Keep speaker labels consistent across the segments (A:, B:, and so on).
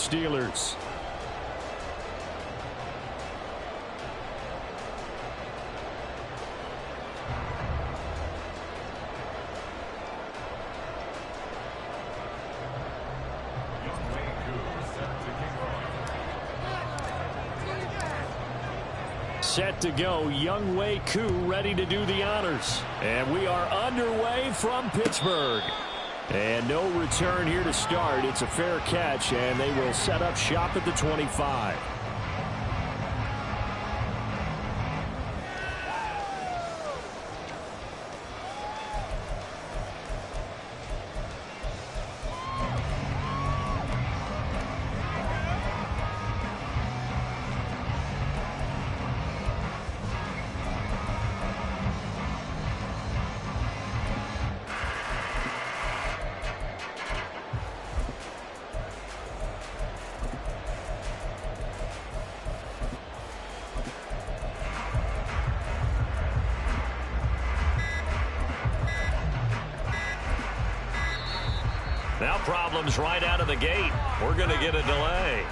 A: Steelers. Set to go, Younghoe Koo ready to do the honors. And we are underway from Pittsburgh. And no return here to start. It's a fair catch, and they will set up shop at the 25. Now problems right out of the gate. We're going to get a delay.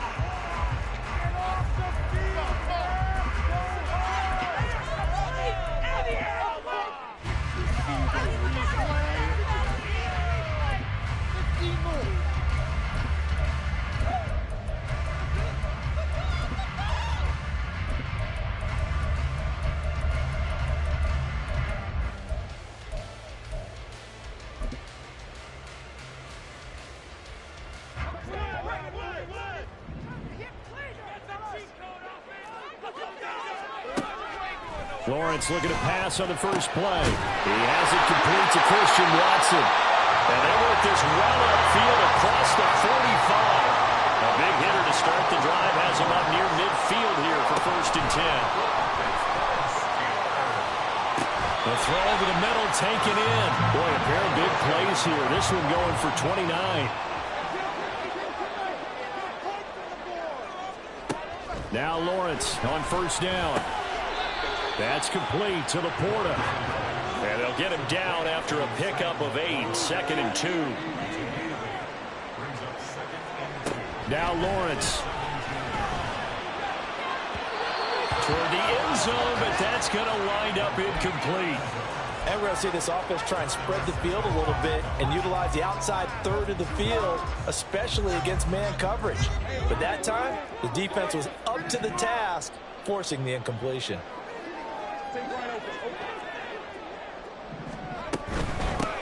A: Lawrence looking to pass on the first play. He has it complete to Christian Watson. And they work this well upfield across the 45. A big hitter to start the drive has him up near midfield here for 1st and 10. The throw over the middle taken in. Boy, a pair of big plays here. This one going for 29. Now Lawrence on 1st down. That's complete to Laporta. And they'll get him down after a pickup of 8, 2nd and 2. Now Lawrence. Toward the end zone, but that's going to wind up incomplete.
B: And we're going to see this offense try and spread the field a little bit and utilize the outside third of the field, especially against man coverage. But that time, the defense was up to the task, forcing the incompletion.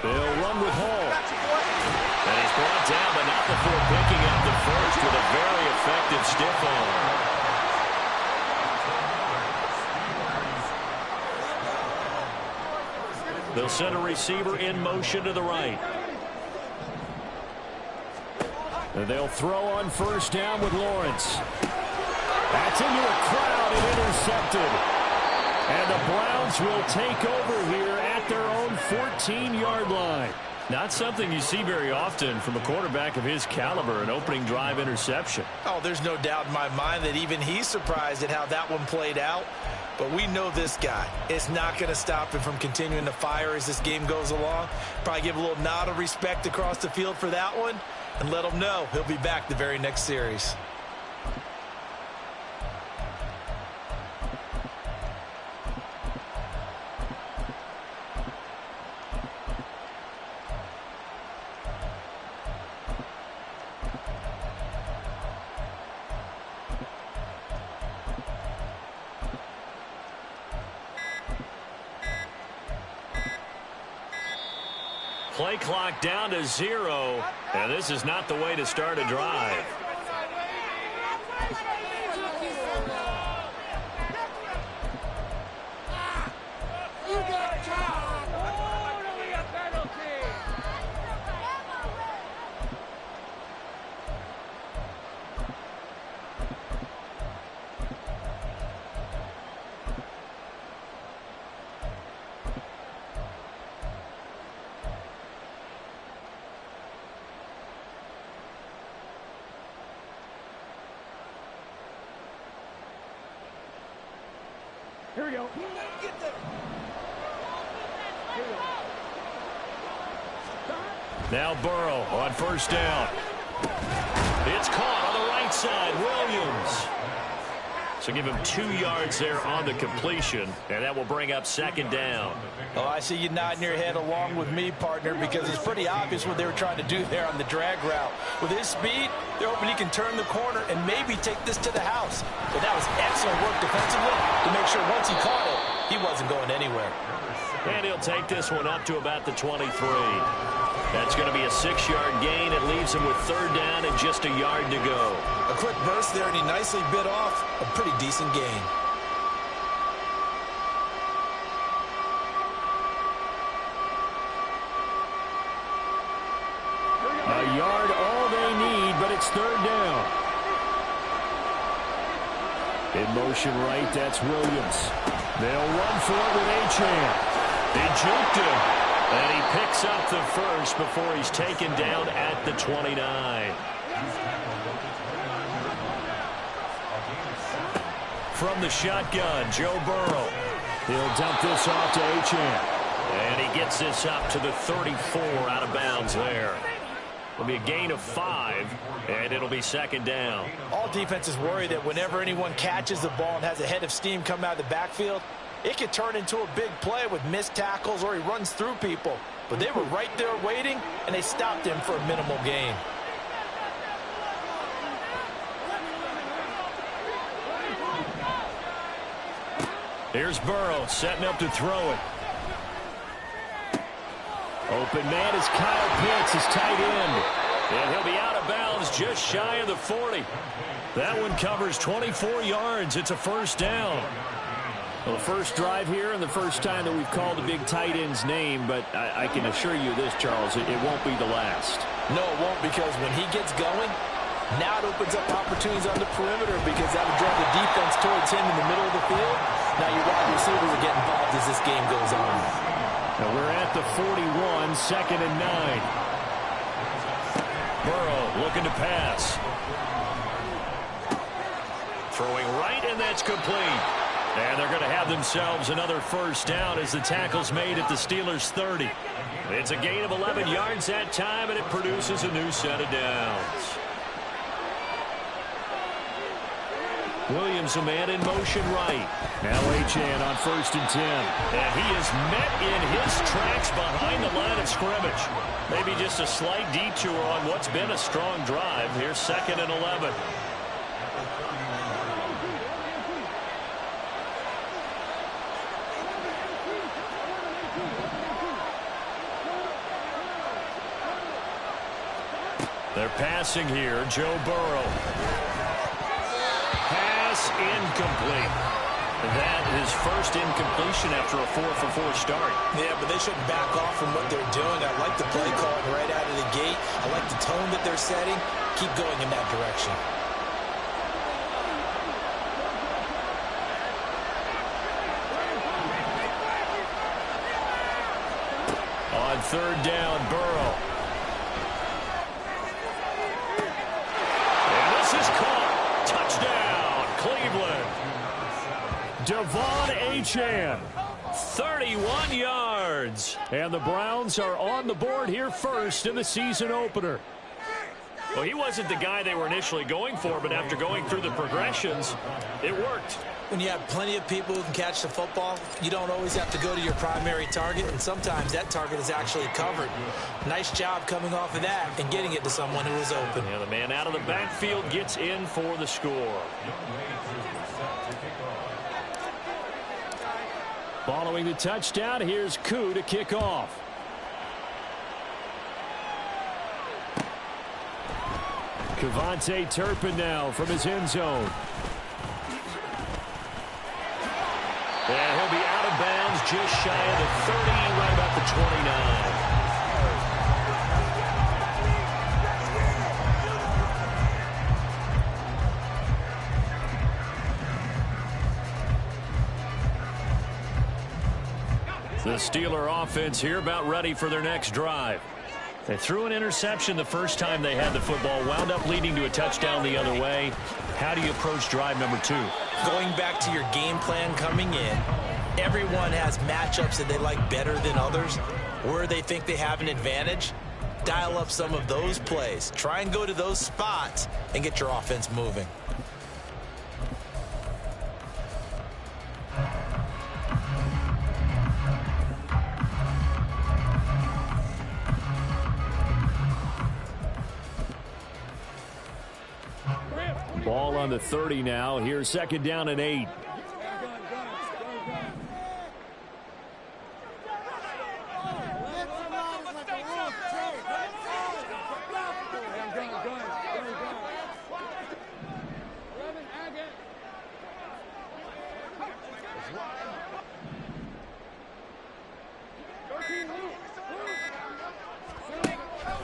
A: They'll run with Hall. And he's brought down, but not before picking up the first with a very effective stiff arm. They'll send a receiver in motion to the right. And they'll throw on 1st down with Lawrence. That's into a crowd and intercepted. And the Browns will take over here at their own 14-yard line. Not something you see very often from a quarterback of his caliber, an opening drive interception.
B: Oh, there's no doubt in my mind that even he's surprised at how that one played out. But we know this guy. It's not going to stop him from continuing to fire as this game goes along. Probably give a little nod of respect across the field for that one and let him know he'll be back the very next series.
A: Play clock down to 0, and this is not the way to start a drive.
C: Here we go.
A: Now Burrow on 1st down. It's caught on the right So give him 2 yards there on the completion, and that will bring up second down.
B: Oh, I see you nodding your head along with me, partner, because it's pretty obvious what they were trying to do there on the drag route. With his speed, they're hoping he can turn the corner and maybe take this to the house. But that was excellent work defensively to make sure once he caught it, he wasn't going anywhere.
A: And he'll take this one up to about the 23. That's going to be a 6-yard gain. It leaves him with third down and just a yard to go.
B: A quick burst there, and he nicely bit off a pretty decent gain.
A: A yard, all they need, but it's third down. In motion right, that's Williams. They'll run for it with Achane. They juked him, and he picks up the first before he's taken down at the 29. From the shotgun, Joe Burrow. He'll dump this off to Achane. And he gets this up to the 34 out of bounds there. It'll be a gain of 5, and it'll be second down.
B: All defenses worry that whenever anyone catches the ball and has a head of steam coming out of the backfield, it could turn into a big play with missed tackles or he runs through people. But they were right there waiting, and they stopped him for a minimal gain.
A: Here's Burrow setting up to throw it. Open man is Kyle Pitts, his tight end. And he'll be out of bounds just shy of the 40. That one covers 24 yards. It's a first down. Well, the first drive here and the first time that we've called a big tight end's name, but I can assure you this, Charles, it won't be the last.
B: No, it won't, because when he gets going, now it opens up opportunities on the perimeter because that would draw the defense towards him in the middle of the field. Now your wide receivers will get involved as this game goes on.
A: Now we're at the 41, second and 9. Burrow looking to pass. Throwing right, and that's complete. And they're going to have themselves another first down as the tackle's made at the Steelers' 30. It's a gain of 11 yards that time, and it produces a new set of downs. Williams, a man in motion right. Now Achane on first and 10. And he is met in his tracks behind the line of scrimmage. Maybe just a slight detour on what's been a strong drive. Here's second and 11. They're passing here. Joe Burrow. Pass incomplete. That is first incompletion after a 4-for-4 start.
B: Yeah, but they shouldn't back off from what they're doing. I like the play calling right out of the gate. I like the tone that they're setting. Keep going in that direction.
A: On third down, Burrow. And this is caught. Touchdown, Cleveland. Devon Achane, 31 yards. And the Browns are on the board here first in the season opener. Well, he wasn't the guy they were initially going for, but after going through the progressions, it worked.
B: When you have plenty of people who can catch the football, you don't always have to go to your primary target, and sometimes that target is actually covered. Nice job coming off of that and getting it to someone who was open.
A: Yeah, the man out of the backfield gets in for the score. Following the touchdown, here's Koo to kick off. Kevontae Turpin now from his end zone. And he'll be out of bounds just shy of the 30, right about the 29. The Steeler offense here about ready for their next drive. They threw an interception the first time they had the football, wound up leading to a touchdown the other way. How do you approach drive number 2?
B: Going back to your game plan coming in, everyone has matchups that they like better than others. Where they think they have an advantage, dial up some of those plays. Try and go to those spots and get your offense moving.
A: Ball on the 30 now. Here's second down and 8.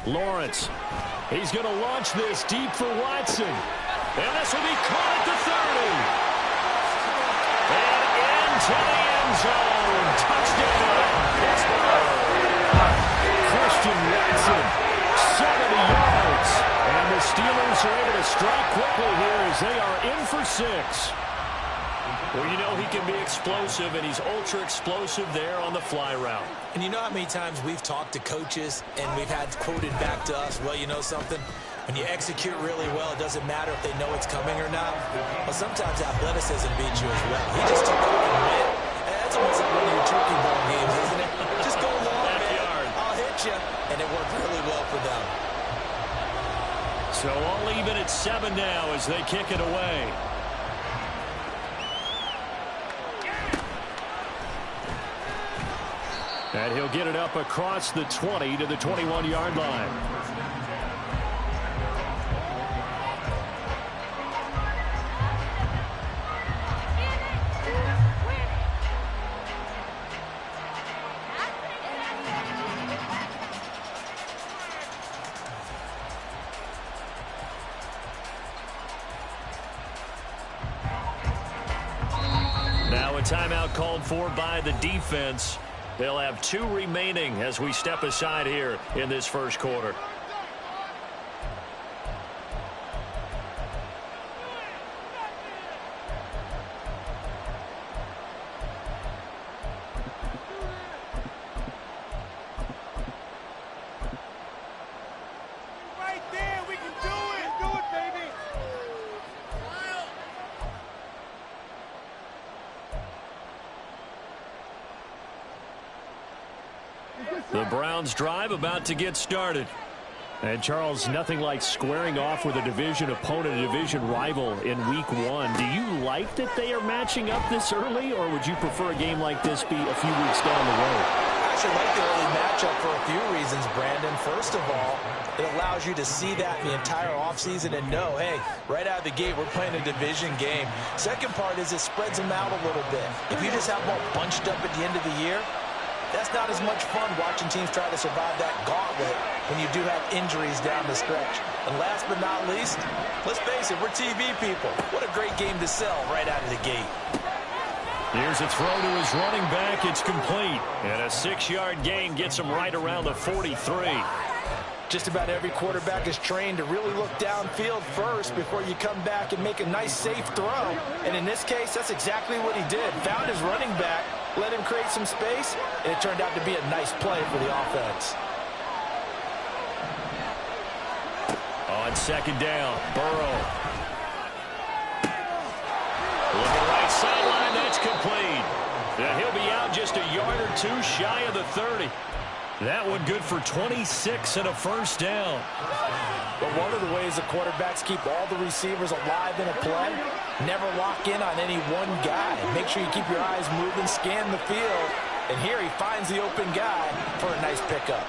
A: Lawrence. He's going to launch this deep for Watson. And this will be caught at the 30. And into the end zone. Touchdown, Pittsburgh. Christian Watson, 70 yards. And the Steelers are able to strike quickly here as they are in for 6. Well, you know he can be explosive, and he's ultra-explosive there on the fly route.
B: And you know how many times we've talked to coaches and we've had quoted back to us, well, you know something? When you execute really well, it doesn't matter if they know it's coming or not. But sometimes athleticism beats you as well. He just took off and went. And that's almost like one of your turkey ball games, isn't it? Just go long, man. I'll hit you. And it worked really well for them.
A: So all even at 7 now as they kick it away. And he'll get it up across the 20 to the 21-yard line. Now a timeout called for by the defense. They'll have 2 remaining as we step aside here in this first quarter.
C: Right there, we can do it. Do it, baby.
A: The Browns drive about to get started. And Charles, nothing like squaring off with a division opponent, a division rival in week 1. Do you like that they are matching up this early, or would you prefer a game like this be a few weeks down the road?
B: I actually like the early matchup for a few reasons, Brandon. First of all, it allows you to see that the entire offseason and know, hey, right out of the gate, we're playing a division game. Second part is it spreads them out a little bit. If you just have them all bunched up at the end of the year, that's not as much fun watching teams try to survive that gauntlet when you do have injuries down the stretch. And last but not least, let's face it, we're TV people. What a great game to sell right out of the gate.
A: Here's a throw to his running back. It's complete. And a 6-yard gain gets him right around the 43.
B: Just about every quarterback is trained to really look downfield first before you come back and make a nice, safe throw. And in this case, that's exactly what he did. Found his running back, let him create some space, and it turned out to be a nice play for the offense.
A: On second down, Burrow. Looking right sideline, that's complete. And he'll be out just a yard or 2 shy of the 30. That one good for 26 and a first down.
B: But one of the ways the quarterbacks keep all the receivers alive in a play, never lock in on any one guy. Make sure you keep your eyes moving, scan the field, and here he finds the open guy for a nice pickup.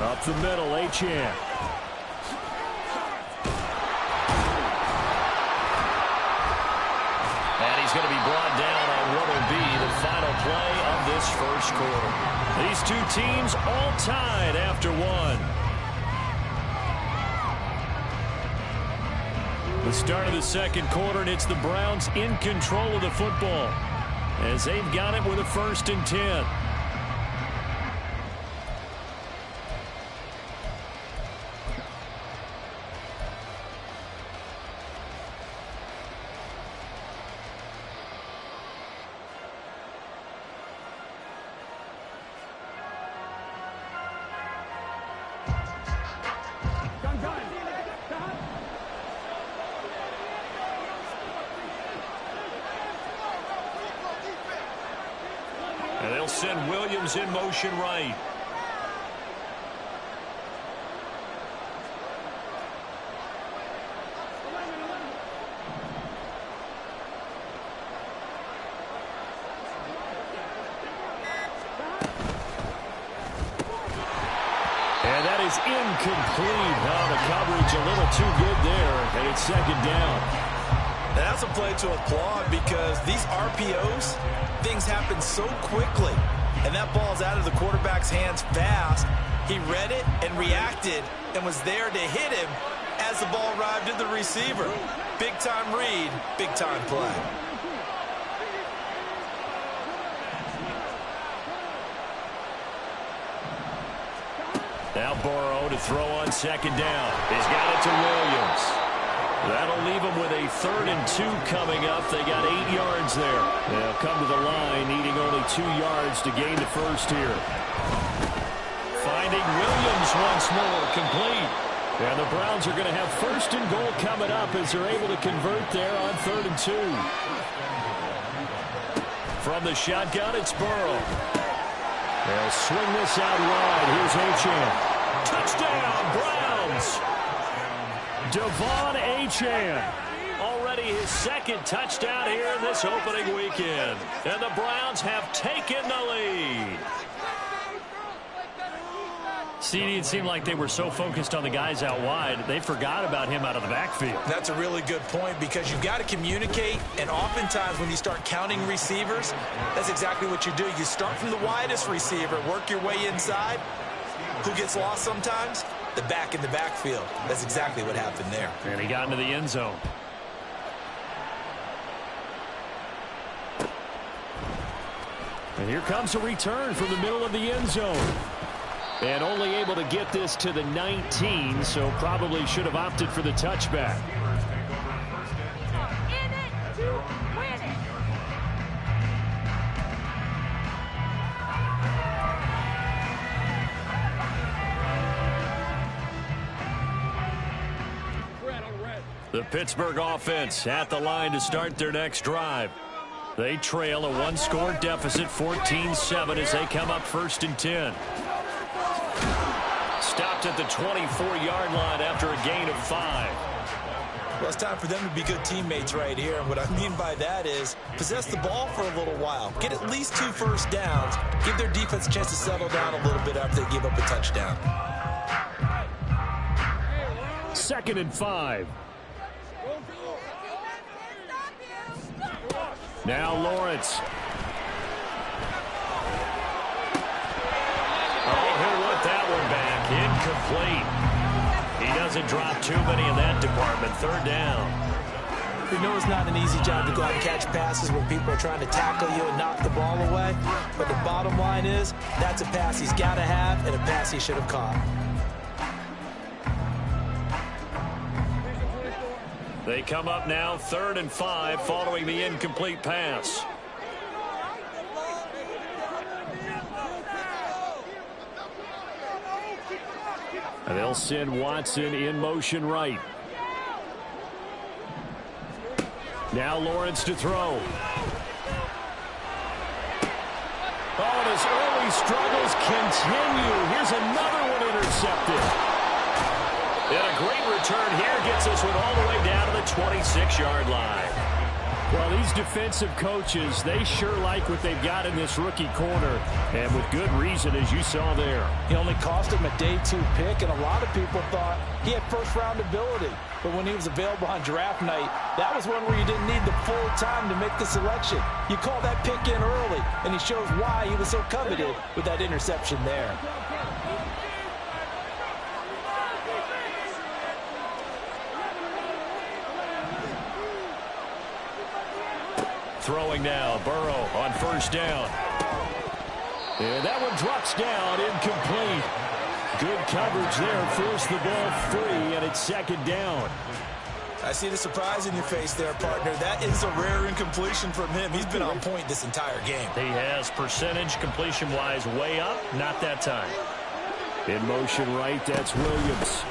A: Up the middle, Achane. And he's going to be brought down on what will be the final play of this first quarter. These two teams all tied after 1. The start of the second quarter, and it's the Browns in control of the football as they've got it with a 1st and 10. And they'll send Williams in motion right. is incomplete. Oh, the coverage a little too good there, and it's second down.
B: Now that's a play to applaud because these RPOs, things happen so quickly. And that ball's out of the quarterback's hands fast. He read it and reacted and was there to hit him as the ball arrived at the receiver. Big-time read, big-time play.
A: Now Burrow to throw on second down. He's got it to Williams. That'll leave him with a 3rd and 2 coming up. They got 8 yards there. They'll come to the line, needing only 2 yards to gain the first here. Finding Williams once more, complete. And the Browns are going to have 1st and goal coming up as they're able to convert there on 3rd and 2. From the shotgun, it's Burrow. They'll swing this out wide. Here's Achane. Touchdown, Browns! Devon Achane. Already his 2nd touchdown here in this opening weekend. And the Browns have taken the lead.
D: CD, it seemed like they were so focused on the guys out wide, they forgot about him out of the backfield.
B: That's a really good point because you've got to communicate, and oftentimes when you start counting receivers, that's exactly what you do. You start from the widest receiver, work your way inside. Who gets lost sometimes? The back in the backfield. That's exactly what happened there.
D: And he got into the end zone.
A: And here comes a return from the middle of the end zone. And only able to get this to the 19, so probably should have opted for the touchback.
C: In it to win it.
A: The Pittsburgh offense at the line to start their next drive. They trail a 1-score deficit, 14-7, as they come up 1st and 10. Stopped at the 24-yard line after a gain of 5.
B: Well, it's time for them to be good teammates right here. And what I mean by that is possess the ball for a little while. Get at least 2 first downs. Give their defense a chance to settle down a little bit after they give up a touchdown.
A: 2nd and 5. Now Lawrence. Oh, he'll let that one back. Incomplete. He doesn't drop too many in that department. 3rd down.
B: We know it's not an easy job to go out and catch passes when people are trying to tackle you and knock the ball away. But the bottom line is, that's a pass he's got to have and a pass he should have caught.
A: They come up now 3rd and 5 following the incomplete pass. And they'll send Watson in motion right. Now Lawrence to throw. Oh, and his early struggles continue. Here's another one intercepted. And a great return here gets this one all the way down to the 26-yard line. Well, these defensive coaches, they sure like what they've got in this rookie corner, and with good reason, as you saw there.
B: He only cost him a day 2 pick, and a lot of people thought he had first-round ability. But when he was available on draft night, that was one where you didn't need the full time to make the selection. You call that pick in early, and he shows why he was so coveted with that interception there.
A: Throwing now, Burrow on 1st down. And that one drops down, incomplete. Good coverage there, forced the ball free, and it's 2nd down.
B: I see the surprise in your face there, partner. That is a rare incompletion from him. He's been on point this entire game.
D: He has percentage completion-wise way up, not that time.
A: In motion right, that's Williams.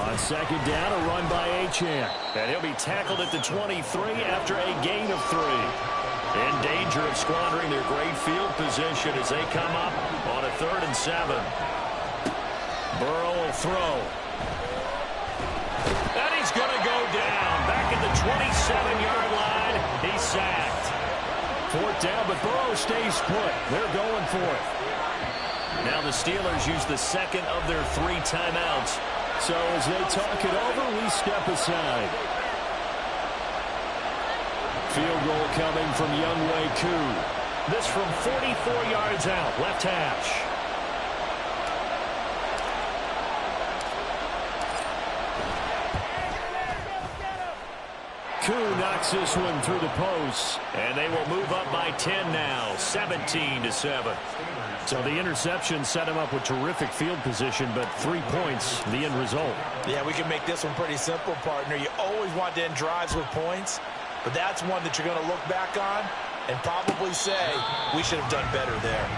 A: On 2nd down, a run by Achane. And he'll be tackled at the 23 after a gain of 3. In danger of squandering their great field position as they come up on a 3rd and 7. Burrow will throw. And he's going to go down. Back at the 27-yard line. He's sacked. 4th down, but Burrow stays put. They're going for it.
D: Now the Steelers use the second of their 3 timeouts.
A: So as they talk it over, we step aside. Field goal coming from Younghoe Koo.
D: This from 44 yards out, left hash.
A: Koo knocks this one through the post.
D: And they will move up by 10 now, 17-7.
A: So the interception set him up with terrific field position, but 3 points, the end result.
B: Yeah, we can make this one pretty simple, partner. You always want to end drives with points, but that's one that you're going to look back on and probably say, we should have done better there.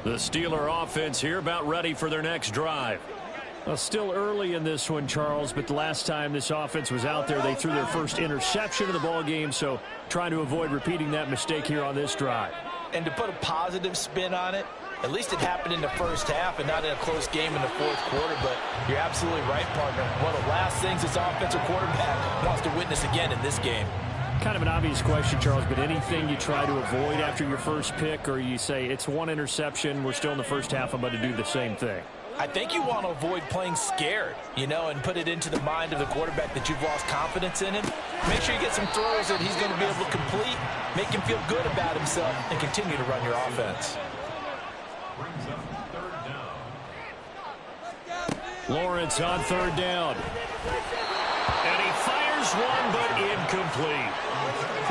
D: The Steeler offense here about ready for their next drive.
A: Well, still early in this one, Charles, but the last time this offense was out there, they threw their first interception of the ball game, so trying to avoid repeating that mistake here on this drive.
B: And to put a positive spin on it, at least it happened in the first half and not in a close game in the fourth quarter, but you're absolutely right, partner. One of the last things this offensive quarterback wants to witness again in this game.
A: Kind of an obvious question, Charles, but anything you try to avoid after your first pick, or you say it's one interception, we're still in the first half, I'm about to do the same thing?
B: I think you want to avoid playing scared, you know, and put it into the mind of the quarterback that you've lost confidence in him. Make sure you get some throws that he's going to be able to complete, make him feel good about himself, and continue to run your offense.
A: Lawrence on third down.
D: And he fires one, but incomplete.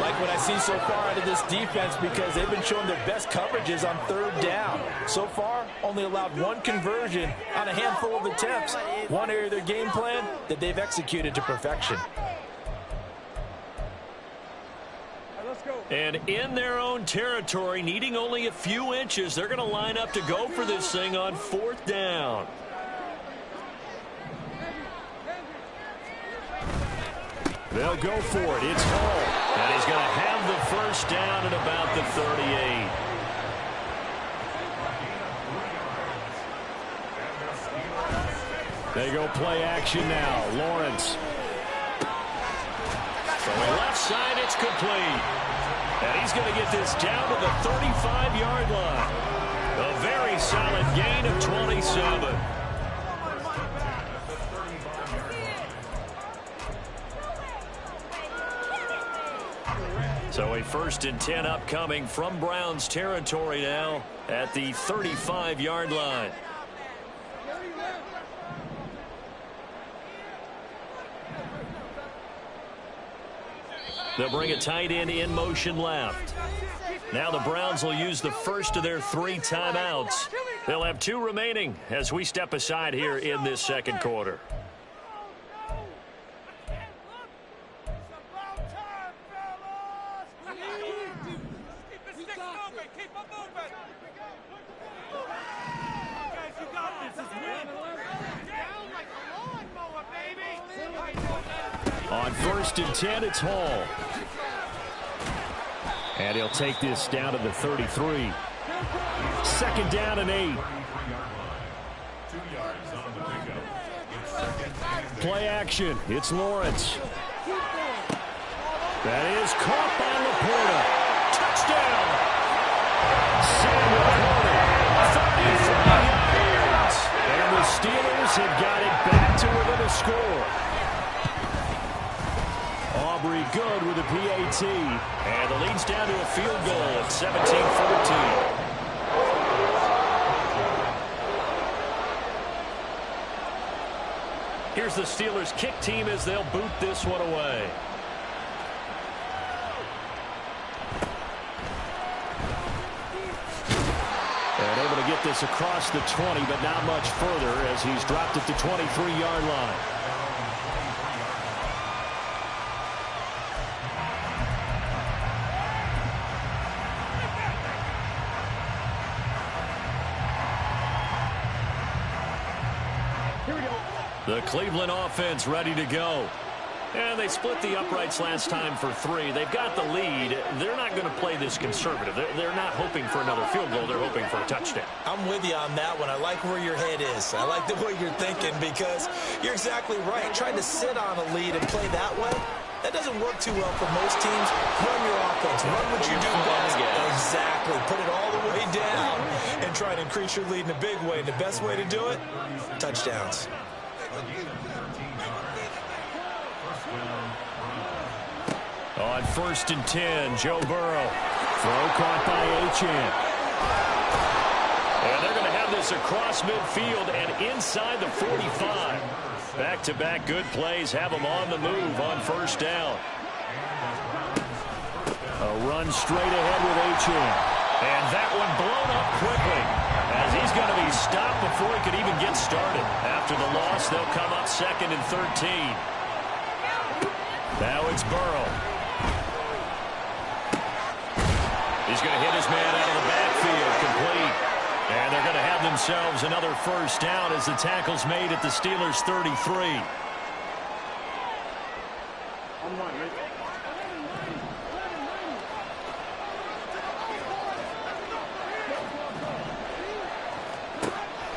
B: Like what I've seen so far out of this defense, because they've been showing their best coverages on third down. So far, only allowed one conversion on a handful of attempts. One area of their game plan that they've executed to perfection.
D: And in their own territory, needing only a few inches, they're going to line up to go for this thing on fourth down.
A: They'll go for it. It's Hall.
D: And he's going to have the first down at about the 38.
A: They go play action now. Lawrence.
D: From the left side, it's complete. And he's going to get this down to the 35-yard line. A very solid gain of 27. So a 1st and 10 upcoming from Browns territory now at the 35-yard line. They'll bring a tight end in motion left. Now the Browns will use the first of their 3 timeouts. They'll have 2 remaining as we step aside here in this second quarter.
A: On 1st and 10, it's Hall. And he'll take this down to the 33. 2nd down and 8. Play action. It's Lawrence. That is caught by Laporta. Touchdown. Samuel Laporta, 35 yards. And the Steelers have got it back to within a score. Aubrey good with a PAT.
D: And the lead's down to a field goal at 17-14. Here's the Steelers kick team as they'll boot this one away.
A: And able to get this across the 20, but not much further as he's dropped at the 23-yard line.
D: The Cleveland offense ready to go. And they split the uprights last time for 3. They've got the lead. They're not going to play this conservative. They're not hoping for another field goal. They're hoping for a touchdown.
B: I'm with you on that one. I like where your head is. I like the way you're thinking because you're exactly right. Trying to sit on a lead and play that way, that doesn't work too well for most teams. Run your offense. Run what you do best. Exactly. Put it all the way down and try to increase your lead in a big way. And the best way to do it, touchdowns.
A: On 1st and 10, Joe Burrow. Throw caught by Achane.
D: And they're going to have this across midfield and inside the 45. Back-to-back good plays have them on the move on 1st down.
A: A run straight ahead with Achane.
D: And that one blown up quickly as he's going to be stopped before he could even get started. After the loss, they'll come up 2nd and 13.
A: Now it's Burrow.
D: He's going to hit his man out of the backfield, complete. And they're going to have themselves another 1st down as the tackle's made at the Steelers' 33.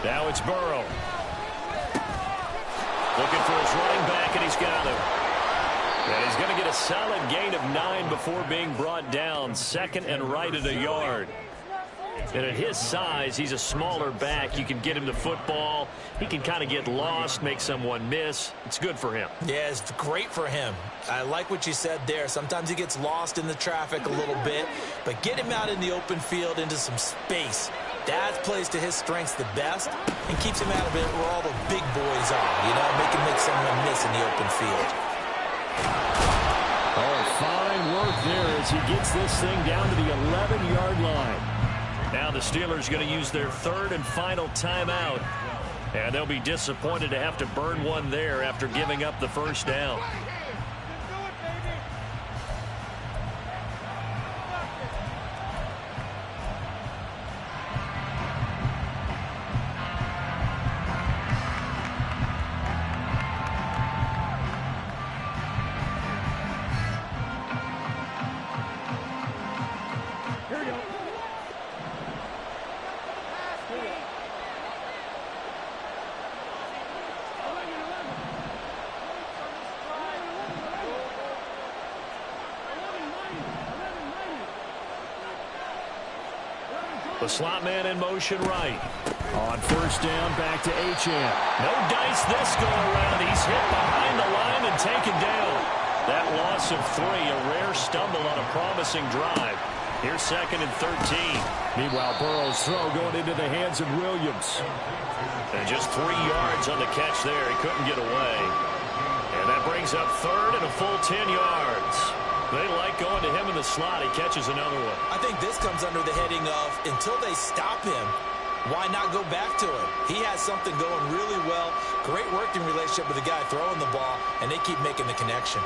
D: Now it's Burrow. Looking for his running back, and he's got him. And he's going to get a solid gain of 9 before being brought down. 2nd and right at a yard. And at his size, he's a smaller back. You can get him the football. He can kind of get lost, make someone miss. It's good for him.
B: Yeah, it's great for him. I like what you said there. Sometimes he gets lost in the traffic a little bit. But get him out in the open field into some space. That plays to his strengths the best and keeps him out of it where all the big boys are. You know, make someone miss in the open field.
A: Oh, fine work there as he gets this thing down to the 11-yard line.
D: Now the Steelers going to use their 3rd and final timeout. And they'll be disappointed to have to burn one there after giving up the 1st down. The slot man in motion right.
A: On 1st down, back to Achane.
D: No dice this go around. He's hit behind the line and taken down. That loss of 3, a rare stumble on a promising drive. Here's 2nd and 13.
A: Meanwhile, Burrow's throw going into the hands of Williams.
D: And just 3 yards on the catch there. He couldn't get away. And that brings up 3rd and a full 10 yards. They like going to him in the slot. He catches another one.
B: I think this comes under the heading of until they stop him, why not go back to him? He has something going really well. Great working relationship with the guy throwing the ball, and they keep making the connection.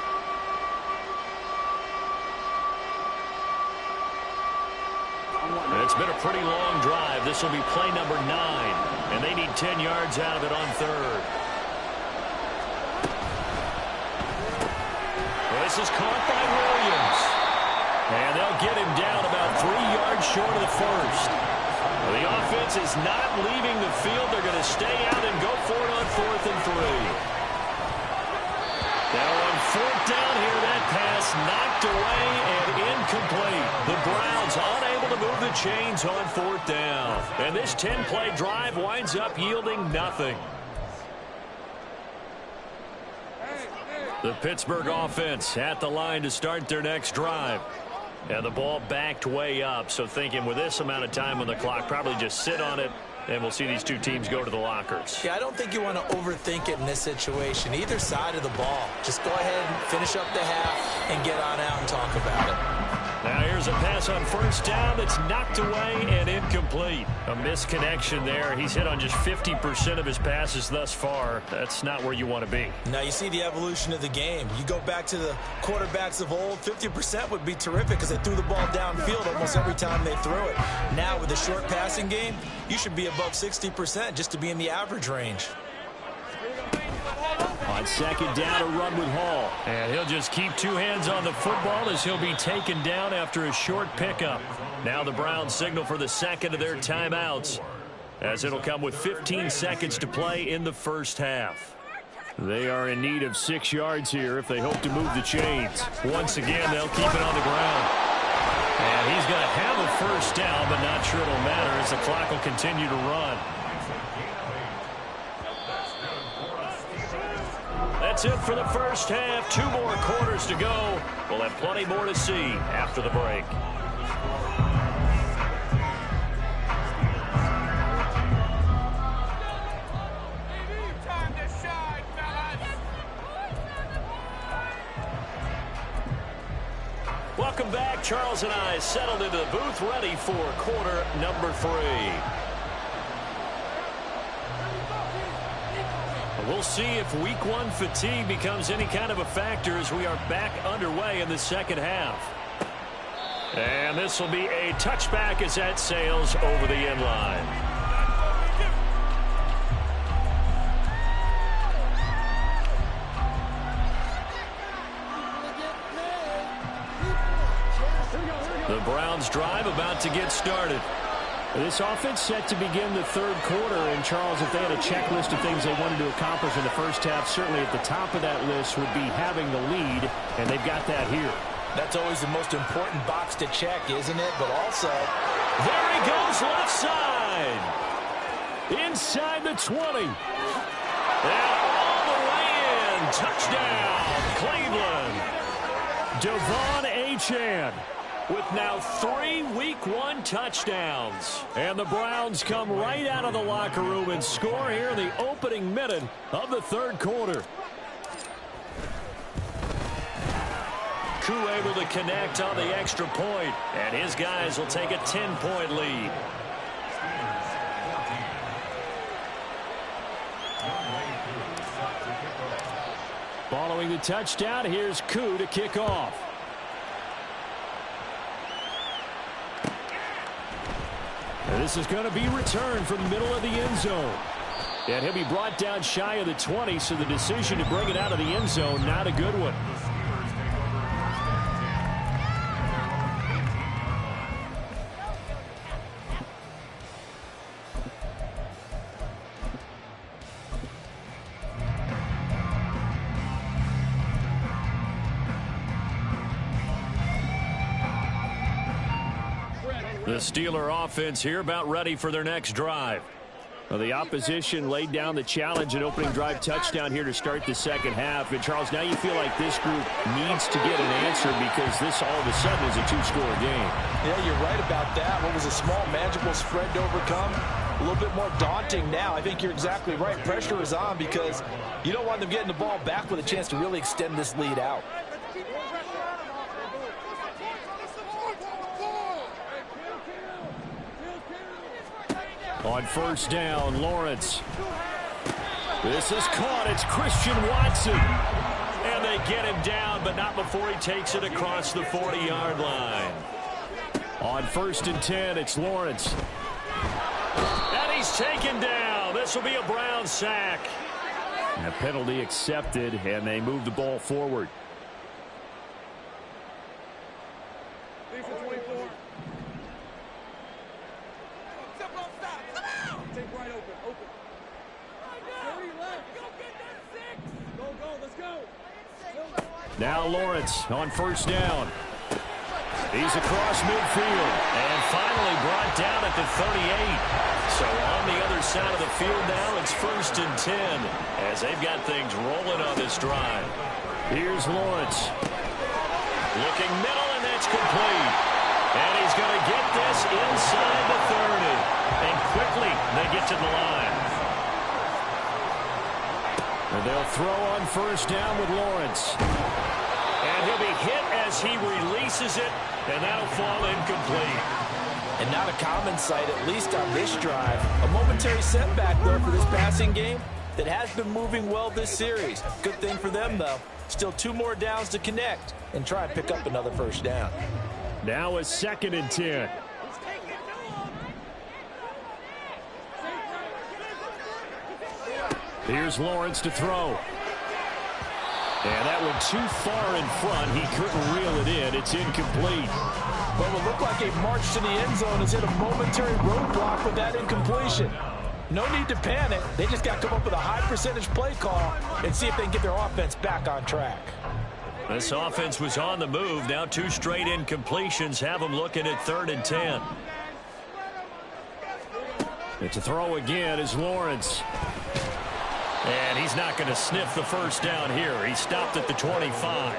D: It's been a pretty long drive. This will be play number 9, and they need 10 yards out of it on 3rd. This is caught by Williams. And they'll get him down about 3 yards short of the 1st. The offense is not leaving the field. They're going to stay out and go for it on 4th and 3. Now on 4th down here, that pass knocked away and incomplete. The Browns unable to move the chains on 4th down. And this 10-play drive winds up yielding nothing. The Pittsburgh offense at the line to start their next drive. And the ball backed way up, so thinking with this amount of time on the clock, probably just sit on it, and we'll see these two teams go to the lockers.
B: Yeah, I don't think you want to overthink it in this situation. Either side of the ball. Just go ahead and finish up the half and get on out and talk about it.
D: Now here's a pass on 1st down that's knocked away and incomplete. A misconnection there. He's hit on just 50% of his passes thus far. That's not where you want to be.
B: Now you see the evolution of the game. You go back to the quarterbacks of old, 50% would be terrific because they threw the ball downfield almost every time they threw it. Now with the short passing game, you should be above 60% just to be in the average range.
A: On second down, a run with Hall.
D: And he'll just keep two hands on the football as he'll be taken down after a short pickup. Now the Browns signal for the second of their timeouts, as it'll come with 15 seconds to play in the first half.
A: They are in need of 6 yards here if they hope to move the chains.
D: Once again, they'll keep it on the ground. And he's going to have a first down, but not sure it'll matter as the clock will continue to run. That's it for the first half. 2 more quarters to go. We'll have plenty more to see after the break. Welcome back. Charles and I settled into the booth, ready for quarter number 3. We'll see if week 1 fatigue becomes any kind of a factor as we are back underway in the second half. And this will be a touchback as that sails over the end line. The Browns drive about to get started.
A: This offense set to begin the third quarter, and Charles, if they had a checklist of things they wanted to accomplish in the first half, certainly at the top of that list would be having the lead, and they've got that here.
B: That's always the most important box to check, isn't it? But also,
D: there he goes left side.
A: Inside the 20.
D: And all the way in. Touchdown, Cleveland.
A: Devon Achane
D: with now 3 week 1 touchdowns.
A: And the Browns come right out of the locker room and score here in the opening minute of the third quarter.
D: Koo able to connect on the extra point, and his guys will take a 10-point lead.
A: Following the touchdown, here's Koo to kick off. And this is going to be returned from the middle of the end zone. And he'll be brought down shy of the 20, so the decision to bring it out of the end zone, not a good one.
D: The Steeler offense here about ready for their next drive.
A: Well, the opposition laid down the challenge and opening drive touchdown here to start the second half. And, Charles, now you feel like this group needs to get an answer because this all of a sudden is a 2-score game.
B: Yeah, you're right about that. What was a small, manageable spread to overcome, a little bit more daunting now. I think you're exactly right. Pressure is on because you don't want them getting the ball back with a chance to really extend this lead out.
A: On first down, Lawrence. This is caught. It's Christian Watson.
D: And they get him down, but not before he takes it across the 40-yard line.
A: On first and 10, it's Lawrence.
D: And he's taken down. This will be a Brown sack.
A: And a penalty accepted, and they move the ball forward. Now Lawrence on first down. He's across midfield.
D: And finally brought down at the 38. So on the other side of the field now, it's first and 10 as they've got things rolling on this drive.
A: Here's Lawrence.
D: Looking middle, and that's complete. And he's going to get this inside the 30. And quickly they get to the line.
A: And they'll throw on first down with Lawrence.
D: And he'll be hit as he releases it, and that'll fall incomplete.
B: And not a common sight, at least on this drive. A momentary setback, though, for this passing game that has been moving well this series. Good thing for them, though. Still 2 more downs to connect and try and pick up another first down.
A: Now a second and 10. Here's Lawrence to throw. And that one too far in front. He couldn't reel it in. It's incomplete.
B: Well, it looked like a march to the end zone has hit a momentary roadblock with that incompletion. No need to panic. They just got to come up with a high percentage play call and see if they can get their offense back on track.
D: This offense was on the move. Now 2 straight incompletions have them looking at 3rd and 10.
A: It's a throw again is Lawrence.
D: And he's not going to sniff the first down here. He stopped at the 25.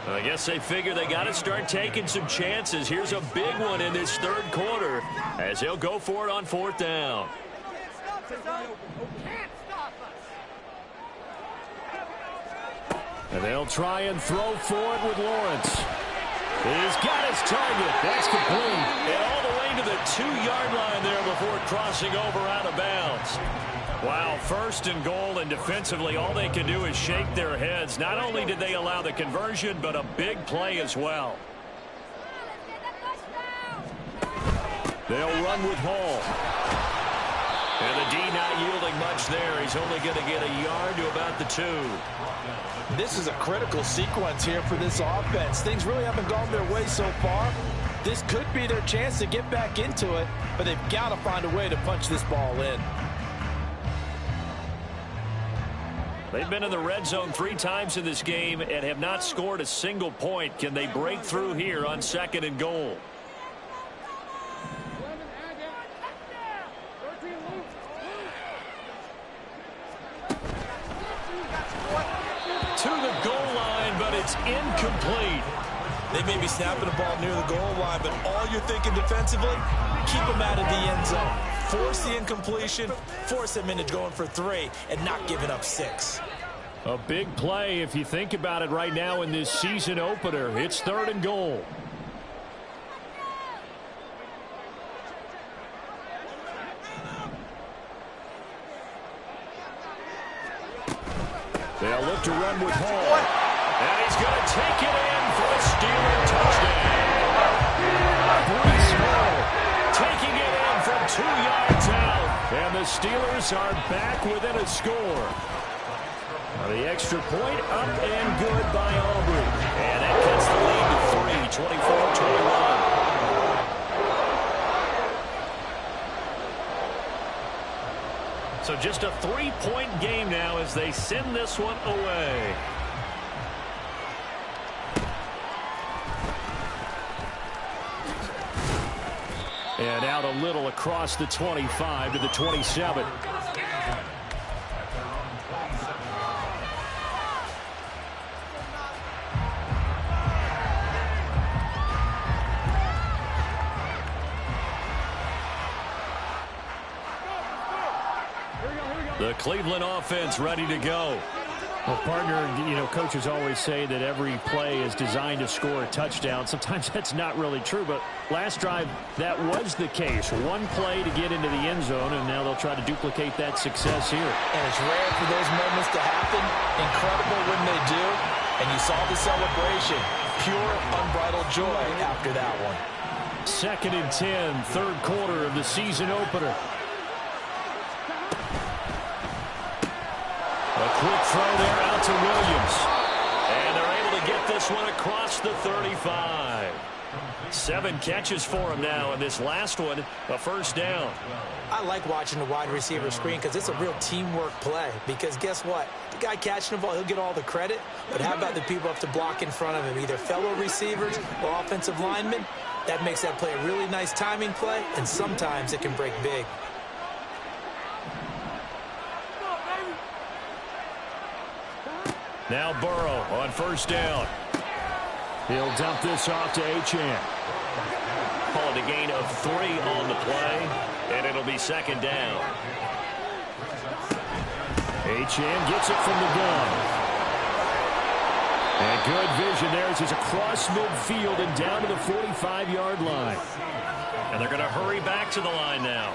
D: I guess they figure they got to start taking some chances. Here's a big one in this 3rd quarter as they'll go for it on 4th down.
A: And they'll try and throw for it with Lawrence. He's got his target. That's complete.
D: And all the way to the 2-yard line there before crossing over out of bounds. Wow, 1st and goal, and defensively all they can do is shake their heads. Not only did they allow the conversion, but a big play as well.
A: They'll run with Hall.
D: And the D not yielding much there. He's only going to get a yard to about the 2.
B: This is a critical sequence here for this offense. Things really haven't gone their way so far. This could be their chance to get back into it, but they've got to find a way to punch this ball in.
D: They've been in the red zone 3 times in this game and have not scored a single point. Can they break through here on 2nd and goal? To the goal line, but it's incomplete.
B: They may be snapping the ball near the goal line, but all you're thinking defensively, keep them out of the end zone. Force the incompletion, force them into going for 3, and not giving up 6.
A: A big play if you think about it right now in this season opener. It's 3rd and goal. They'll look to run with Hall.
D: And he's going to take it in for a Steeler touchdown.
A: Breece Hall
D: Taking it in from 2 yards out.
A: And the Steelers are back within a score. Now the extra point up and good by Aubrey.
D: And that cuts the lead to 3, 24-21. So just a 3-point game now as they send this one away.
A: And out a little across the 25 to the 27.
D: The Cleveland offense ready to go.
A: Well, partner, coaches always say that every play is designed to score a touchdown. Sometimes that's not really true, but last drive, that was the case. One play to get into the end zone, and now they'll try to duplicate that success here.
B: And it's rare for those moments to happen. Incredible when they do. And you saw the celebration. Pure, unbridled joy after that one.
A: 2nd and 10, 3rd quarter of the season opener. A quick throw there out to Williams.
D: And they're able to get this one across the 35. 7 catches for him now, and this last one, a 1st down.
E: I like watching the wide receiver screen because it's a real teamwork play. Because guess what? The guy catching the ball, he'll get all the credit. But how about the people up to block in front of him, either fellow receivers or offensive linemen? That makes that play a really nice timing play, and sometimes it can break big.
A: Now Burrow on 1st down. He'll dump this off to Achane.
D: Call it a gain of 3 on the play, and it'll be 2nd down.
A: Achane gets it from the gun. And good vision there as he's across midfield and down to the 45-yard line.
D: And they're going to hurry back to the line now.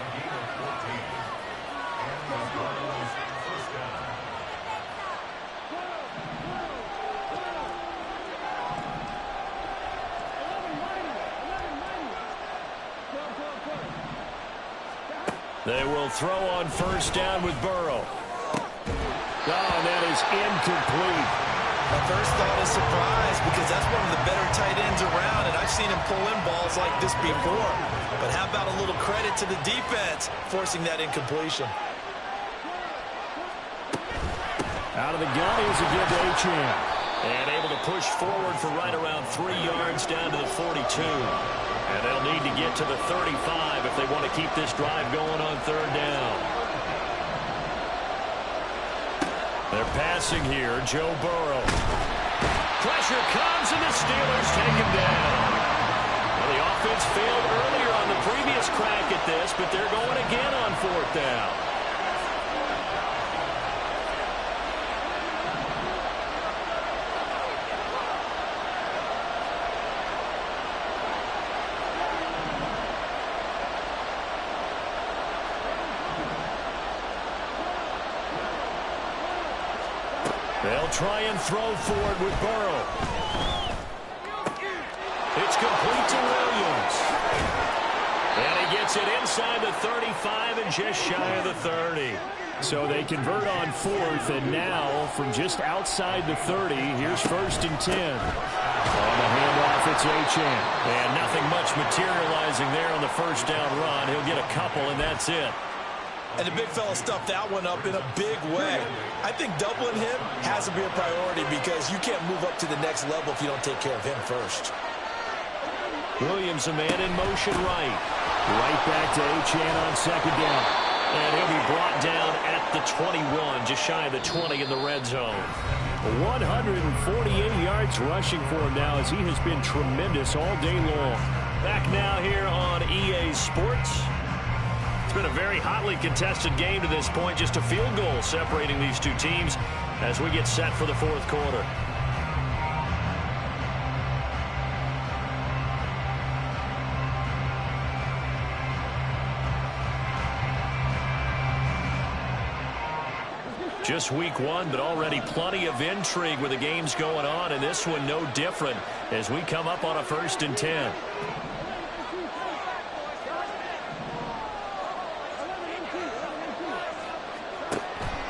A: They will throw on 1st down with Burrow. Oh, and that is incomplete.
B: My first thought is surprise because that's one of the better tight ends around, and I've seen him pull in balls like this before. But how about a little credit to the defense forcing that incompletion?
A: Out of the gun, here's a give to Achane.
D: And able to push forward for right around 3 yards down to the 42. And they'll need to get to the 35 if they want to keep this drive going on third down. They're passing here. Joe Burrow. Pressure comes, and the Steelers take him down. Well, the offense failed earlier on the previous crack at this, but they're going again on fourth down. They'll try and throw forward with Burrow. It's complete to Williams. And he gets it inside the 35 and just shy of the 30.
A: So they convert on fourth, and now from just outside the 30, here's 1st and 10. On the handoff, it's Achane.
D: And nothing much materializing there on the first down run. He'll get a couple, and that's it.
B: And the big fella stuffed that one up in a big way. I think doubling him has to be a priority because you can't move up to the next level if you don't take care of him first.
D: Williams, a man in motion right.
A: Right back to Achane on 2nd down.
D: And he'll be brought down at the 21, just shy of the 20 in the red zone.
A: 148 yards rushing for him now as he has been tremendous all day long.
D: Back now here on EA Sports. It's been a very hotly contested game to this point. Just a field goal separating these two teams as we get set for the fourth quarter. Just week one, but already plenty of intrigue with the games going on, and this one no different as we come up on a 1st and 10.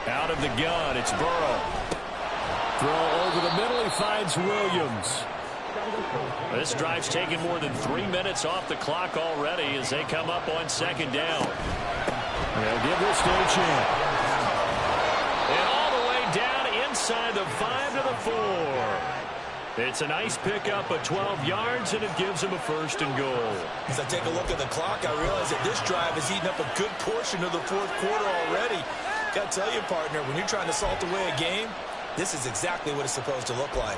D: Out of the gun, it's Burrow.
A: Throw over the middle, he finds Williams.
D: This drive's taken more than 3 minutes off the clock already as they come up on 2nd down.
A: They'll give this to Achane.
D: And all the way down inside the 5 to the 4. It's a nice pickup of 12 yards, and it gives him a 1st and goal.
B: As I take a look at the clock, I realize that this drive has eaten up a good portion of the fourth quarter already. Got to tell you, partner, when you're trying to salt away a game, this is exactly what it's supposed to look like.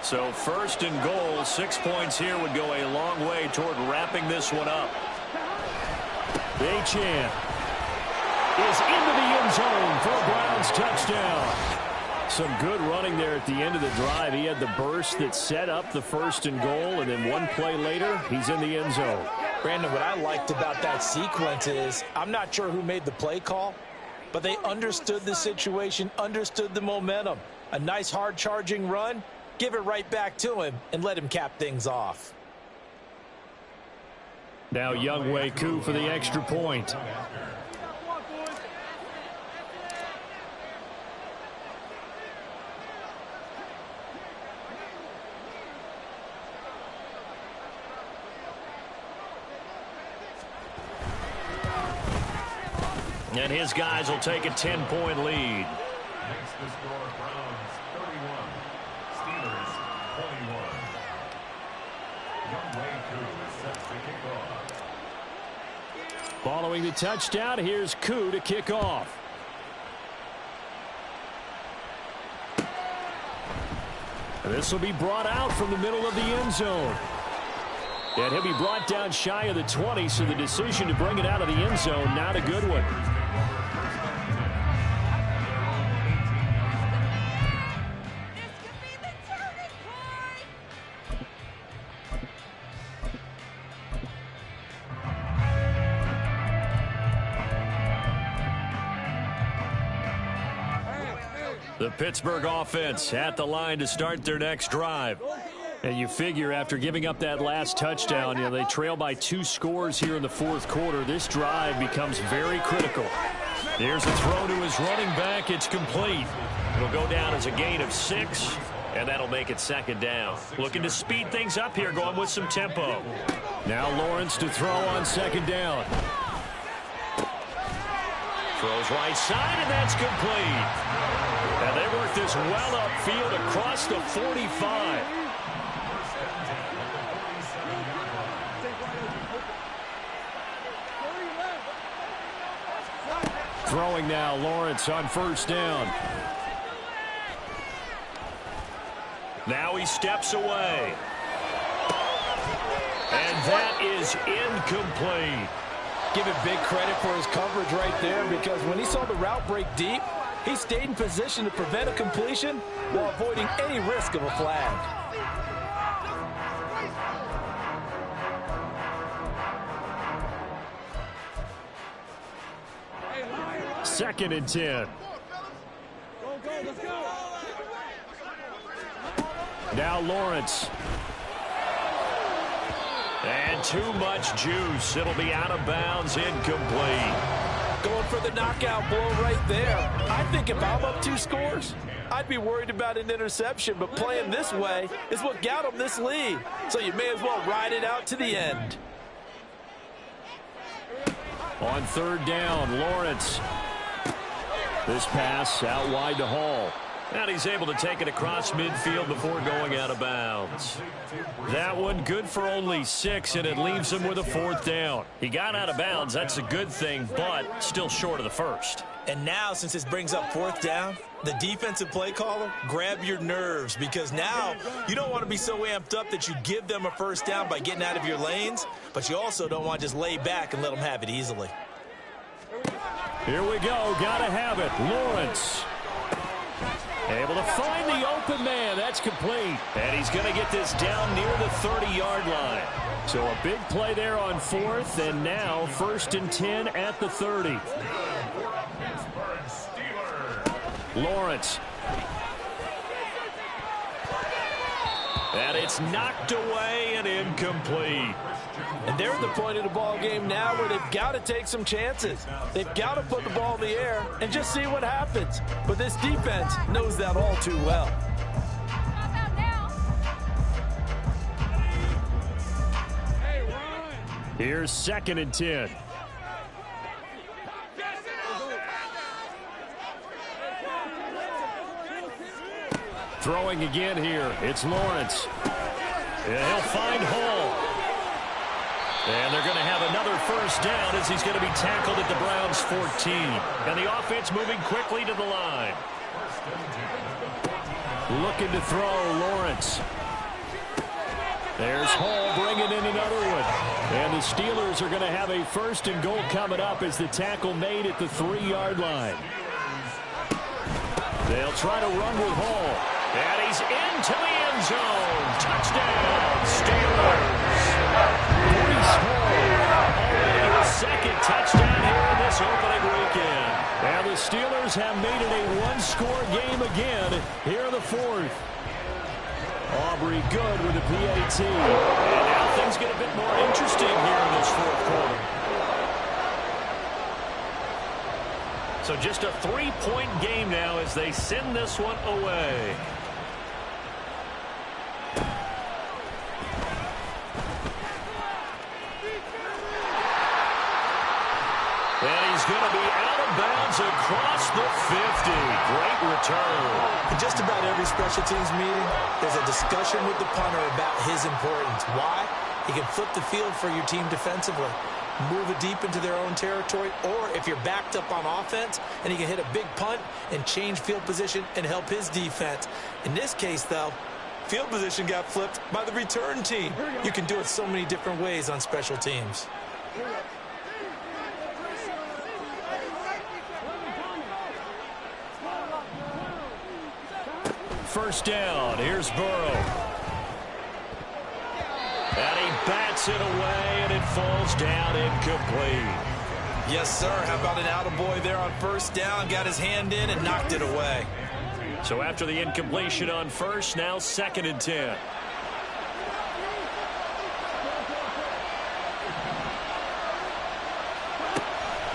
D: So 1st and goal, 6 points here would go a long way toward wrapping this one up.
A: Achane is into the end zone for a Browns touchdown. Some good running there at the end of the drive. He had the burst that set up the 1st and goal, and then one play later, he's in the end zone.
E: Brandon, what I liked about that sequence is I'm not sure who made the play call, but they understood the situation, understood the momentum. A nice hard-charging run, give it right back to him, and let him cap things off.
A: Now Younghoe Koo for the extra point.
D: And his guys will take a 10-point lead.
F: Makes the score Browns 31, Steelers 21. Younghoe Koo is set to kick off.
A: Following the touchdown, here's Koo to kick off. This will be brought out from the middle of the end zone. And he'll be brought down shy of the 20, so the decision to bring it out of the end zone, not a good one.
D: The Pittsburgh offense at the line to start their next drive.
A: And you figure after giving up that last touchdown, they trail by 2 scores here in the fourth quarter. This drive becomes very critical. Here's a throw to his running back. It's complete. It'll go down as a gain of 6, and that'll make it second down. Looking to speed things up here, going with some tempo. Now Lawrence to throw on second down. Throws right side, and that's complete. And they work this well upfield across the 45. Throwing now, Lawrence on first down. Now he steps away. And that is incomplete.
E: Give him big credit for his coverage right there, because when he saw the route break deep, he stayed in position to prevent a completion while avoiding any risk of a flag.
A: Second and 10. Now Lawrence. And too much juice. It'll be out of bounds, incomplete.
E: Going for the knockout blow right there. I think if I'm up 2 scores, I'd be worried about an interception, but playing this way is what got him this lead. So you may as well ride it out to the end.
A: On third down, Lawrence. This pass out wide to Hall.
D: And he's able to take it across midfield before going out of bounds.
A: That one good for only 6, and it leaves him with a fourth down.
D: He got out of bounds. That's a good thing, but still short of the first.
B: And now, since this brings up fourth down, the defensive play caller, grab your nerves, because now you don't want to be so amped up that you give them a first down by getting out of your lanes, but you also don't want to just lay back and let them have it easily.
A: Here we go. Got to have it. Lawrence. Able to find the open man. That's complete.
D: And he's going to get this down near the 30-yard line.
A: So a big play there on fourth, and now first and 10 at the 30. Lawrence. And it's knocked away and incomplete.
E: And they're at the point of the ball game now where they've got to take some chances. They've got to put the ball in the air and just see what happens. But this defense knows that all too well.
A: Here's second and 10. Throwing again here. It's Lawrence. And he'll find Hall. And they're going to have another first down as he's going to be tackled at the Browns' 14. And the offense moving quickly to the line. Looking to throw, Lawrence. There's Hall bringing in another one. And the Steelers are going to have a first and goal coming up as the tackle made at the 3-yard line. They'll try to run with Hall.
D: And he's into the end zone. Touchdown, Steelers.
A: Already his second touchdown here in this opening weekend. And the Steelers have made it a one-score game again here in the fourth. Aubrey good with the PAT.
D: And now things get a bit more interesting here in this fourth quarter. So just a 3-point game now as they send this one away. And he's going to be out of bounds across the 50. Great return.
E: In just about every special teams meeting, there's a discussion with the punter about his importance. Why? He can flip the field for your team defensively, move it deep into their own territory, or if you're backed up on offense, and he can hit a big punt and change field position and help his defense. In this case, though, field position got flipped by the return team. You can do it so many different ways on special teams.
A: First down. Here's Burrow.
D: And he bats it away, and it falls down incomplete.
B: Yes, sir. How about an attaboy there on first down? Got his hand in and knocked it away.
D: So after the incompletion on first, now second and 10.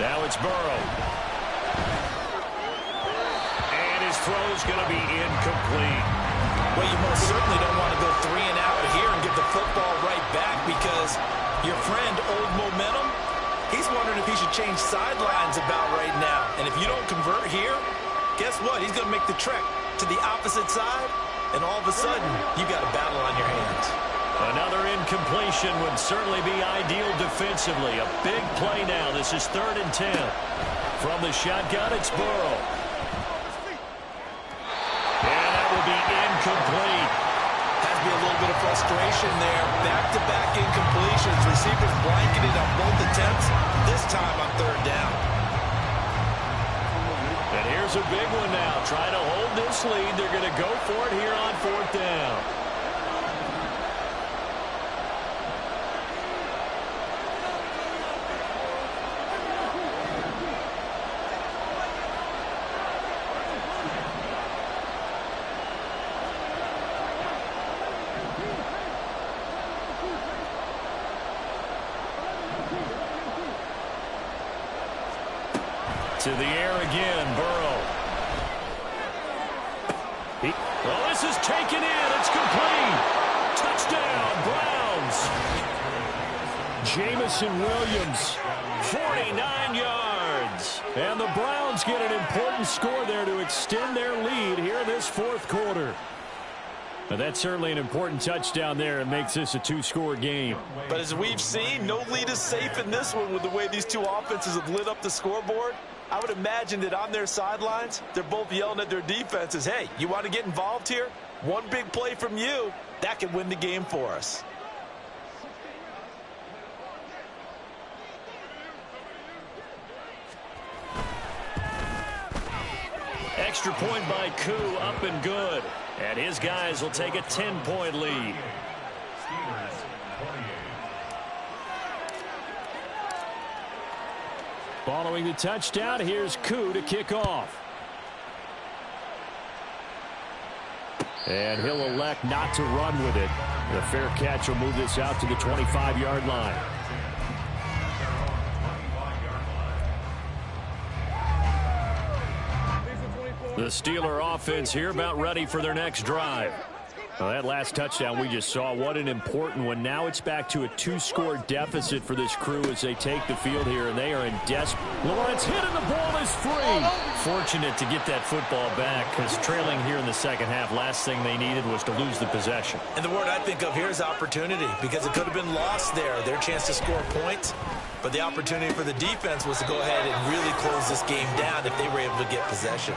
A: Now it's Burrow. And his throw's going to be incomplete.
B: Well, you most certainly don't want to go 3 and out here and give the football right back because your friend, Old Momentum, he's wondering if he should change sidelines about right now. And if you don't convert here, guess what? He's going to make the trek to the opposite side, and all of a sudden, you got a battle on your hands.
D: Another incompletion would certainly be ideal defensively. A big play now. This is 3rd and 10. From the shotgun, it's Burrow. And that will be incomplete.
B: Has to be a little bit of frustration there. Back-to-back incompletions. Receivers blanketed on both attempts, this time on 3rd down.
D: And here's a big one now. Trying to hold this lead. They're going to go for it here on 4th down. To the air again, Burrow. Well, this is taken in. It's complete. Touchdown, Browns.
A: Jamison Williams,
D: 49 yards.
A: and the Browns get an important score there to extend their lead here in this 4th quarter. Now, that's certainly an important touchdown there. It makes this a 2-score game.
B: But as we've seen, no lead is safe in this one with the way these two offenses have lit up the scoreboard. I would imagine that on their sidelines, they're both yelling at their defenses, hey, you want to get involved here? One big play from you, that could win the game for us.
D: Extra point by Koo, up and good. And his guys will take a 10-point lead.
F: Steelers 28.
A: Following the touchdown, here's Koo to kick off. And he'll elect not to run with it. The fair catch will move this out to the 25-yard line. The Steeler offense here about ready for their next drive. Well, that last touchdown we just saw, what an important one. Now it's back to a 2-score deficit for this crew as they take the field here, and they are in desperate. Lawrence hit and the ball is free.
D: Fortunate to get that football back because trailing here in the second half, last thing they needed was to lose the possession.
B: And the word I think of here is opportunity because it could have been lost there, their chance to score points. But the opportunity for the defense was to go ahead and really close this game down if they were able to get possession.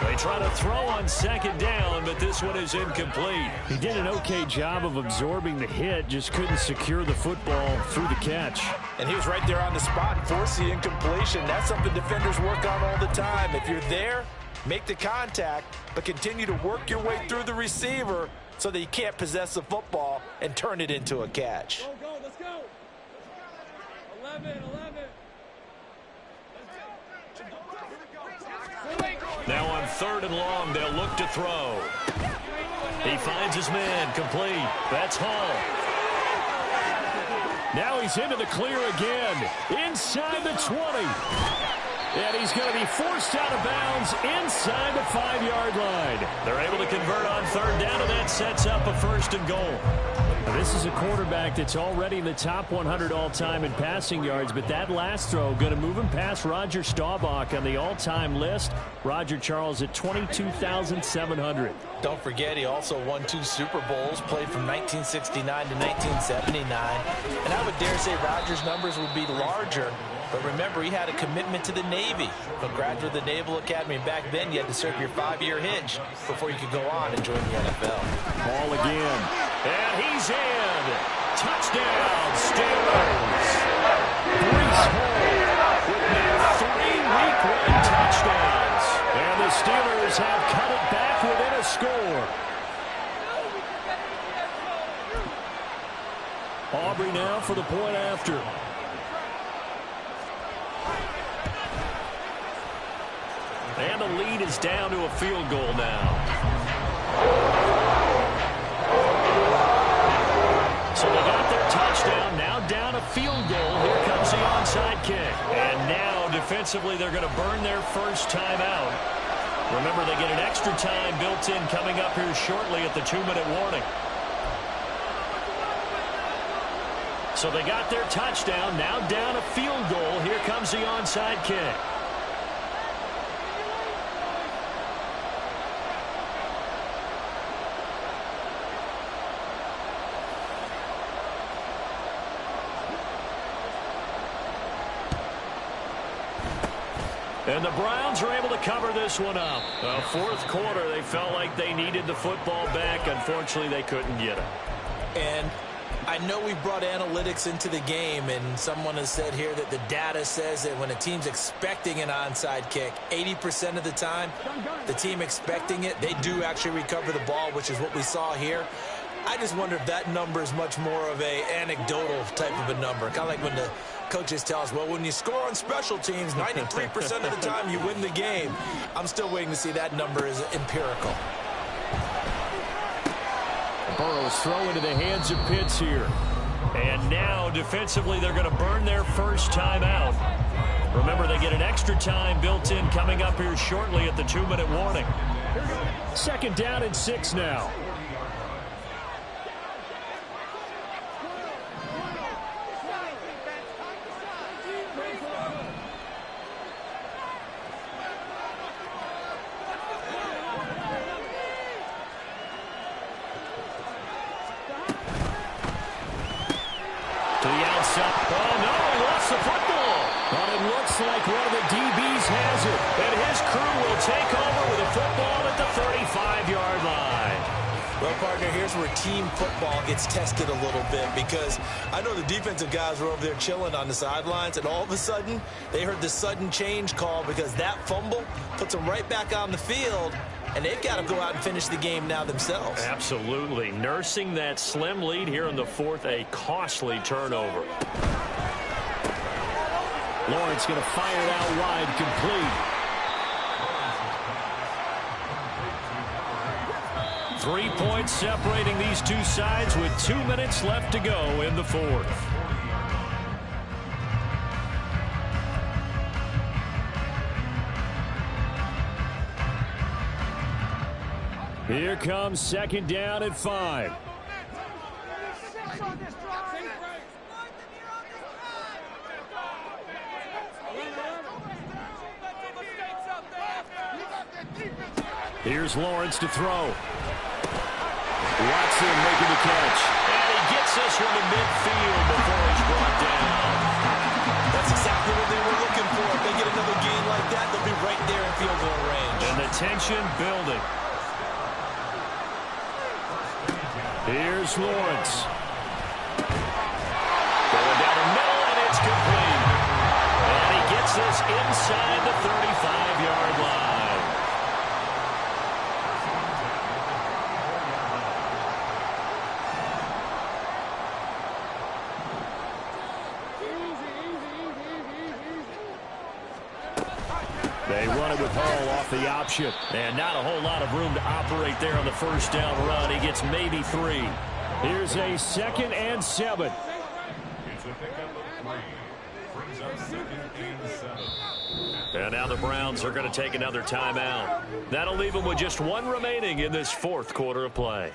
D: They try to throw on 2nd down, but this one is incomplete.
A: He did an okay job of absorbing the hit, just couldn't secure the football through the catch.
B: And he was right there on the spot and forced the incompletion. That's something defenders work on all the time. If you're there, make the contact, but continue to work your way through the receiver so that you can't possess the football and turn it into a catch.
C: Go, let's go. 11.
D: Now on 3rd and long, they'll look to throw. He finds his man, complete. That's Hall.
A: Now he's into the clear again, inside the 20. And he's going to be forced out of bounds inside the 5-yard line.
D: They're able to convert on 3rd down, and that sets up a 1st and goal.
A: Now, this is a quarterback that's already in the top 100 all-time in passing yards, but that last throw going to move him past Roger Staubach on the all-time list. Roger Charles at 22,700.
B: Don't forget, he also won 2 Super Bowls, played from 1969 to 1979. And I would dare say Roger's numbers would be larger. But remember, he had a commitment to the Navy. A graduate of the Naval Academy. Back then, you had to serve your 5-year hitch before you could go on and join the NFL.
A: Ball again.
D: And he's in. Touchdown, Steelers.
A: Breece Hall with now 3 week-long touchdowns. And the Steelers have cut it back within a score. Aubrey now for the point after.
D: And the lead is down to a field goal now. So they got their touchdown, now down a field goal. Here comes the onside kick. And now defensively, they're going to burn their first timeout. Remember, they get an extra time built in coming up here shortly at the 2-minute warning. So they got their touchdown, now down a field goal. Here comes the onside kick. And the Browns are able to cover this one up. Fourth quarter, they felt like they needed the football back. Unfortunately, they couldn't get it.
E: And I know we brought analytics into the game, and someone has said here that the data says that when a team's expecting an onside kick, 80% of the time, the team expecting it, they do actually recover the ball, which is what we saw here. I just wonder if that number is much more of a anecdotal type of a number. Kind of like when the coaches tell us, well, when you score on special teams, 93% of the time you win the game. I'm still waiting to see that number is empirical.
A: Burrow's throw into the hands of Pitts here.
D: And now, defensively, they're going to burn their first timeout. Remember, they get an extra time built in coming up here shortly at the 2-minute warning.
A: Second down and 6 now.
D: Oh, no, he lost the football.
A: But it looks like one of the DBs has it.
D: And his crew will take over with a football at the 35-yard line.
E: Well, partner, here's where team football gets tested a little bit, because I know the defensive guys were over there chilling on the sidelines, and all of a sudden, they heard the sudden change call because that fumble puts them right back on the field, and they've got to go out and finish the game now themselves.
D: Absolutely. Nursing that slim lead here in the fourth, a costly turnover.
A: Lawrence going to fire it out wide, complete.
D: 3 points separating these two sides with 2 minutes left to go in the fourth.
A: Here comes second down at 5. Here's Lawrence to throw. Watson making the catch.
D: And he gets this one to midfield before he's brought down.
E: That's exactly what they were looking for. If they get another gain like that, they'll be right there in field goal range.
D: And the tension building.
A: Here's Lawrence.
D: Going down the middle, and it's complete. And he gets this inside the 35-yard line.
A: They run it with Hall off the option.
D: And not a whole lot of room to operate there on the first down run. He gets maybe 3.
A: Here's a 2nd and 7.
F: It's a pickup of 3. Brings up 2nd and 7.
D: And now the Browns are going to take another timeout. That'll leave them with just 1 remaining in this fourth quarter of play.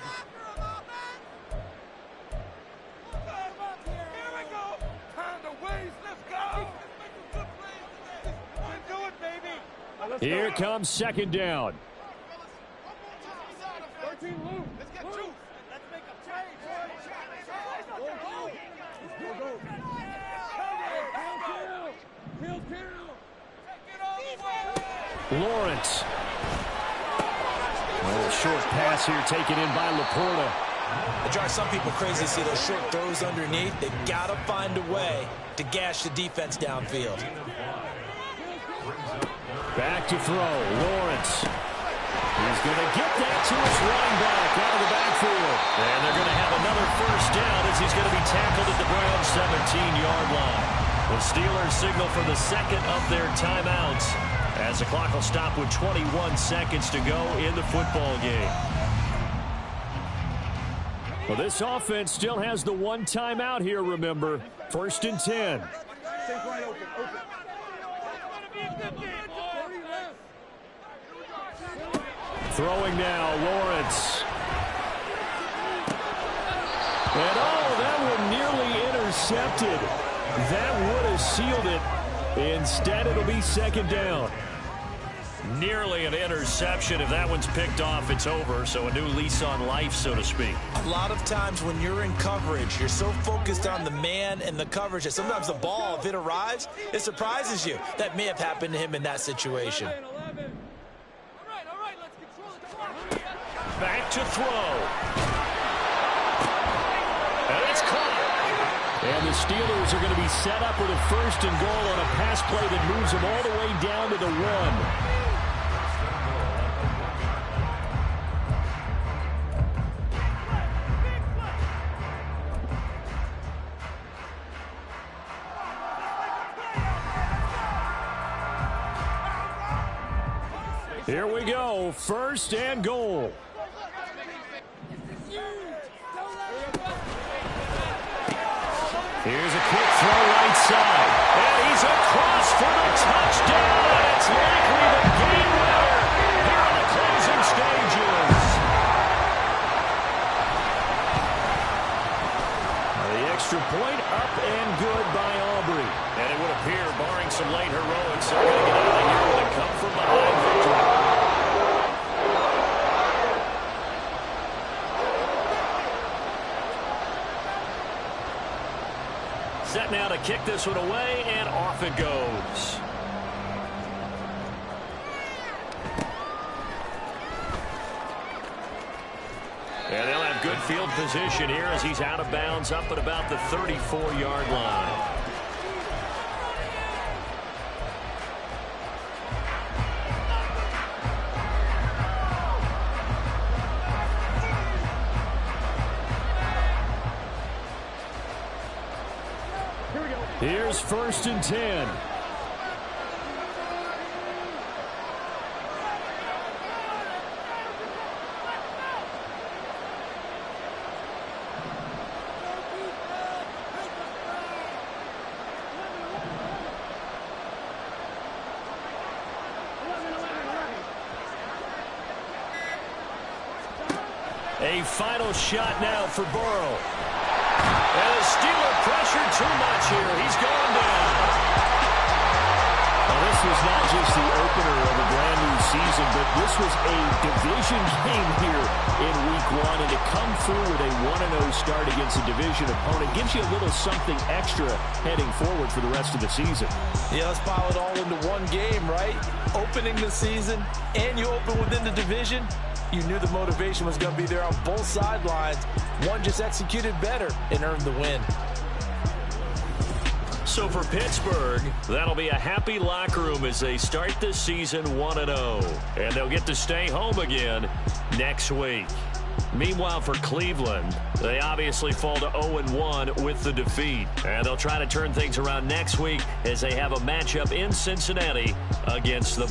A: Here comes second down. Lawrence. A short pass here taken in by Laporta.
E: It drives some people crazy to see those short throws underneath. They've got to find a way to gash the defense downfield.
A: Back to throw. Lawrence. He's going to get that to his running back out of the backfield.
D: And they're going to have another first down as he's going to be tackled at the Browns' 17-yard line. The Steelers signal for the second of their timeouts as the clock will stop with 21 seconds to go in the football game.
A: Well, this offense still has the 1 timeout here, remember. 1st and 10. Throwing now, Lawrence. And that one nearly intercepted. That would have sealed it. Instead, it'll be second down.
D: Nearly an interception. If that one's picked off, it's over. So a new lease on life, so to speak.
B: A lot of times when you're in coverage, you're so focused on the man and the coverage that sometimes the ball, if it arrives, it surprises you. That may have happened to him in that situation.
C: All right, let's control the clock.
D: Back to throw. And it's caught.
A: And the Steelers are going to be set up with a 1st and goal on a pass play that moves them all the way down to the 1. Here we go, 1st and goal. Here's a quick throw right side. And he's across for the touchdown. And it's likely the game winner here in the closing stages. The extra point up and good by Aubrey.
D: And it would appear, barring some late heroics, they're going to get out of here with a come-from-behind victory. Set now to kick this one away, and off it goes. And they'll have good field position here as he's out of bounds up at about the 34-yard line.
A: Here's 1st and 10. A final shot now for Burrow.
D: And the Steeler pressured too much here. He's going down.
A: Well, this was not just the opener of a brand new season, but this was a division game here in week 1. And to come through with a 1-0 start against a division opponent gives you a little something extra heading forward for the rest of the season.
B: Yeah, let's pile it all into one game, right? Opening the season, and you open within the division. You knew the motivation was going to be there on both sidelines. One just executed better and earned the win.
D: So for Pittsburgh, that'll be a happy locker room as they start this season 1-0. And they'll get to stay home again next week. Meanwhile, for Cleveland, they obviously fall to 0-1 with the defeat. And they'll try to turn things around next week as they have a matchup in Cincinnati against the